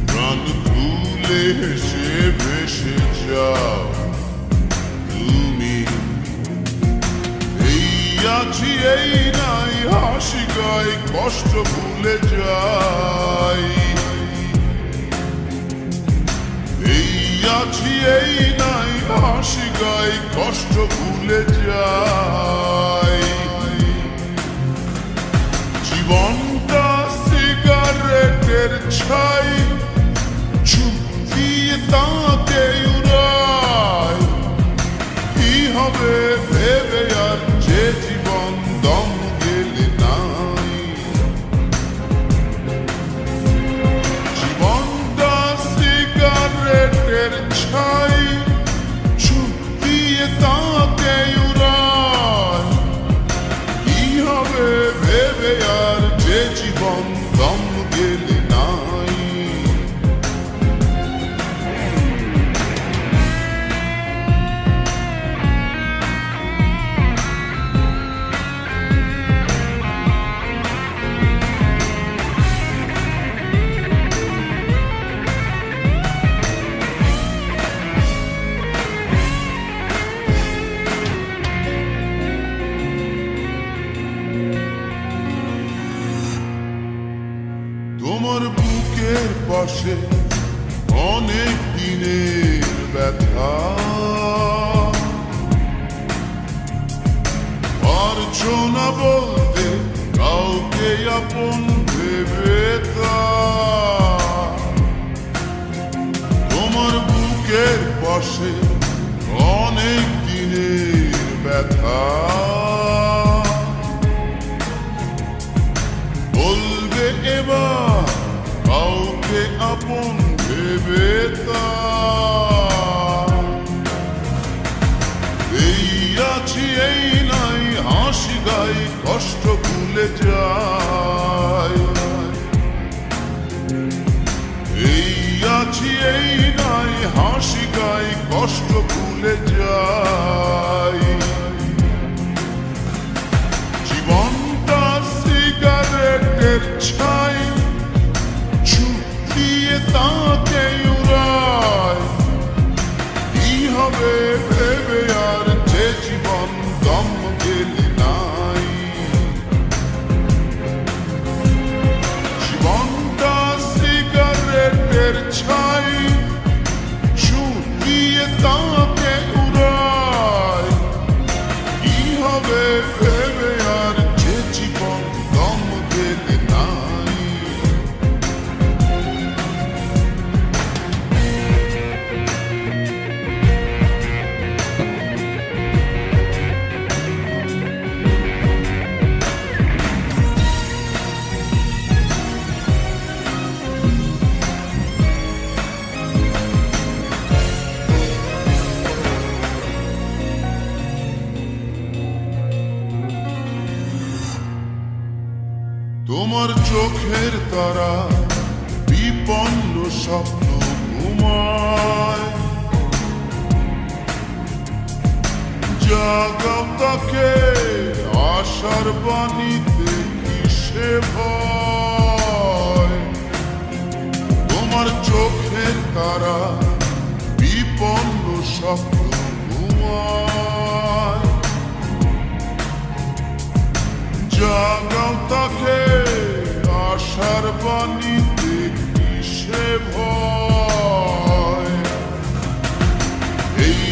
প্রাণ খুলে হেসে ভেসে যাও তুমি। এই আছি এই নাই হাসি গাই কষ্ট ভুলে যাই। এই আছি এই নাই হাসি গাই কষ্ট ভুলে যাই। জীবনটা সিগারেটের ছাই চুপ দিয়ে তাকে উড়ায়। কি হবে ভেবে আর যে জীবন দম গেলে নাই। জীবনটা সিগারেটের ছাই চুপ দিয়ে তাকে উড়ায়। কি হবে ভেবে আর যে জীবন দম গেলে নাই। তোমার বুকের পাশে অনেক দিনের ব্যথা। পারছো না বলতে কাউকে আপন ভেবে তা। তোমার বুকের পাশে অনেক দিনের ব্যথা। বলবে এবার কাউকে আপন ভেবে তা। এই আছি এই নাই হাসি গাই কষ্ট ভুলে যাই। এই আছি এই নাই হাসি গাই কষ্ট ভুলে যাই। জীবনটা সিগারেটের ছাই চুপ দিয়ে তাকে উড়ায়। কি হবে ভেবে আর যে জীবন দম গেলে নাই। জীবনটা সিগারেটের ছাই চুপ দিয়ে তাকে উড়ায়। কি হবে ভেবে আর যে জীবন দম গেলে নাই। তোমার চোখের তারা বিপন্ন স্বপ্ন ঘুমায়। জাগাও তাকে আশার বাণীতে কিসে ভয়। তোমার চোখের তারা বিপন্ন স্বপ্ন ঘুমায়। জাগাও তাকে আশার বাণীতে কিসে ভয়। এই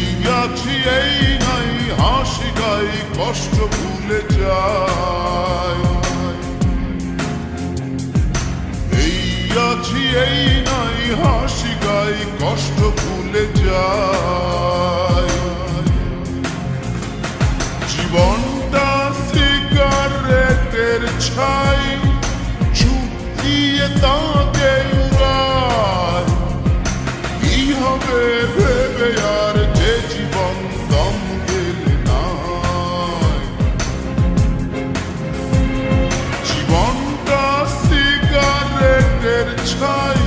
আছি এই নাই হাসি গাই কষ্ট ভুলে যাই। এই আছি এই নাই হাসি গাই কষ্ট ভুলে যাই। জীবনটা সিগারেটের ছাই চুপ দিয়ে তাকে উড়ায়। কি হবে ভেবে আর যে জীবন দম গেলে নাই। জীবনটা সিগারেটের ছাই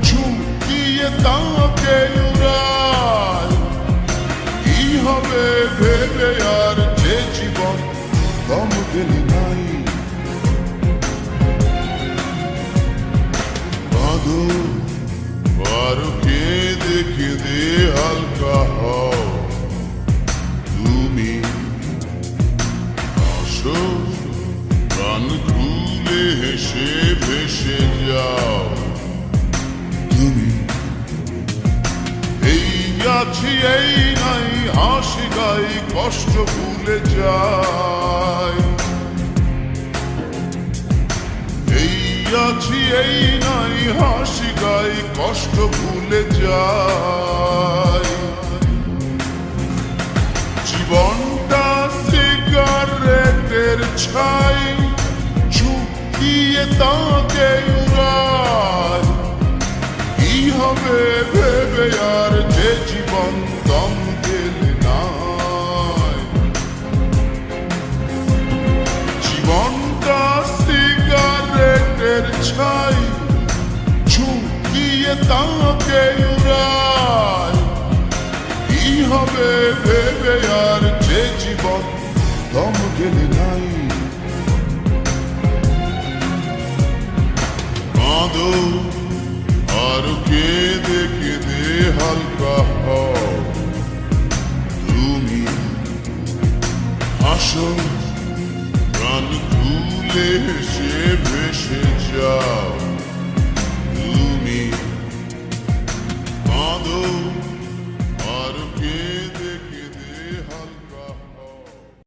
চুপ দিয়ে তাকে উড়ায়। কি হবে ভেবে আর যে জীবন দম গেলে নাই। হেসে ভেসে যাও। তুমি এই আছি এই নাই, হাসি গাই কষ্ট ভুলে যাই। এই আছি এই নাই, হাসি গাই কষ্ট ভুলে যাই। জীবনটা সিগারেটের ছাই, ঝুঁকিয়ে তাকে উড়ায়। কি হবে ভেবে আর যে জীবন দম গেলে নাই। জীবনটা সিগারেটের ছাই, ঝুঁকিয়ে তাকে উড়ায়। কি হবে ভেবে আর যে জীবন দম গেলে নাই। কাঁদো আর কেঁদে কেঁদে হালকা হও। তুমি হাসো প্রাণ খুলে হেসে ভেসে যাও। তুমি কাঁদো